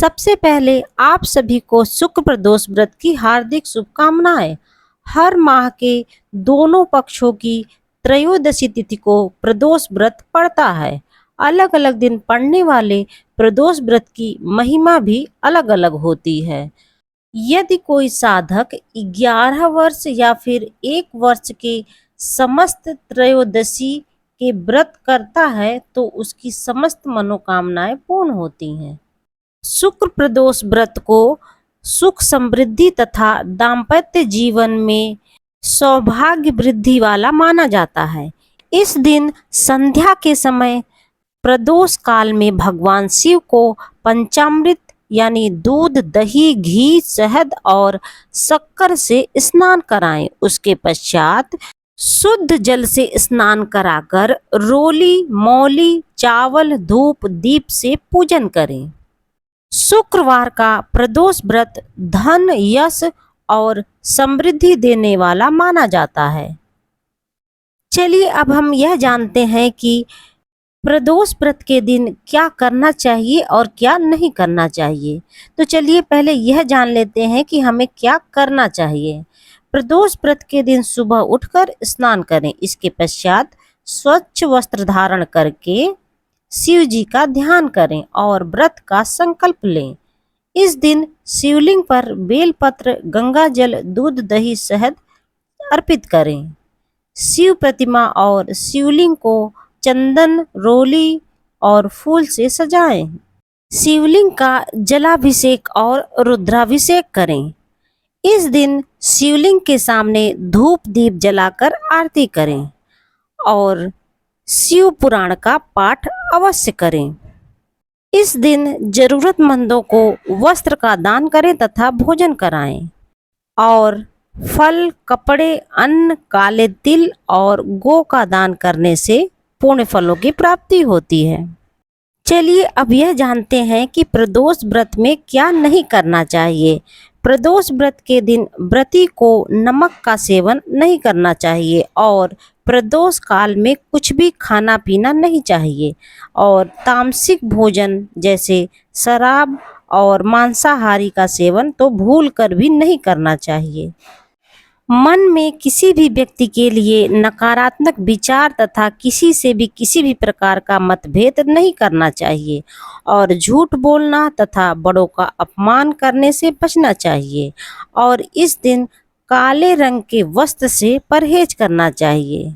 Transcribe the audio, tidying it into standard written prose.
सबसे पहले आप सभी को शुक्ल प्रदोष व्रत की हार्दिक शुभकामनाएं। हर माह के दोनों पक्षों की त्रयोदशी तिथि को प्रदोष व्रत पड़ता है। अलग अलग दिन पड़ने वाले प्रदोष व्रत की महिमा भी अलग अलग होती है। यदि कोई साधक 11 वर्ष या फिर 1 वर्ष के समस्त त्रयोदशी के व्रत करता है तो उसकी समस्त मनोकामनाएं पूर्ण होती हैं। शुक्र प्रदोष व्रत को सुख समृद्धि तथा दाम्पत्य जीवन में सौभाग्य वृद्धि वाला माना जाता है। इस दिन संध्या के समय प्रदोष काल में भगवान शिव को पंचामृत यानी दूध, दही, घी, शहद और शक्कर से स्नान कराएं। उसके पश्चात शुद्ध जल से स्नान कराकर रोली, मौली, चावल, धूप, दीप से पूजन करें। शुक्रवार का प्रदोष व्रत धन, यश और समृद्धि देने वाला माना जाता है। चलिए अब हम यह जानते हैं कि प्रदोष व्रत के दिन क्या करना चाहिए और क्या नहीं करना चाहिए। तो चलिए पहले यह जान लेते हैं कि हमें क्या करना चाहिए। प्रदोष व्रत के दिन सुबह उठकर स्नान करें। इसके पश्चात स्वच्छ वस्त्र धारण करके शिव जी का ध्यान करें और व्रत का संकल्प लें। इस दिन शिवलिंग पर बेलपत्र, गंगा जल, दूध, दही, शहद अर्पित करें। शिव प्रतिमा और शिवलिंग को चंदन, रोली और फूल से सजाएं। शिवलिंग का जलाभिषेक और रुद्राभिषेक करें। इस दिन शिवलिंग के सामने धूप दीप जलाकर आरती करें और शिव पुराण का पाठ अवश्य करें। इस दिन जरूरतमंदों को वस्त्र का दान करें तथा भोजन कराएं और फल, कपड़े, अन्न, काले तिल और गौ का दान करने से पुण्य फलों की प्राप्ति होती है। चलिए अब यह जानते हैं कि प्रदोष व्रत में क्या नहीं करना चाहिए। प्रदोष व्रत के दिन व्रती को नमक का सेवन नहीं करना चाहिए और प्रदोष काल में कुछ भी खाना पीना नहीं चाहिए और तामसिक भोजन जैसे शराब और मांसाहारी का सेवन तो भूल कर भी नहीं करना चाहिए। मन में किसी भी व्यक्ति के लिए नकारात्मक विचार तथा किसी से भी किसी भी प्रकार का मतभेद नहीं करना चाहिए और झूठ बोलना तथा बड़ों का अपमान करने से बचना चाहिए और इस दिन काले रंग के वस्त्र से परहेज करना चाहिए।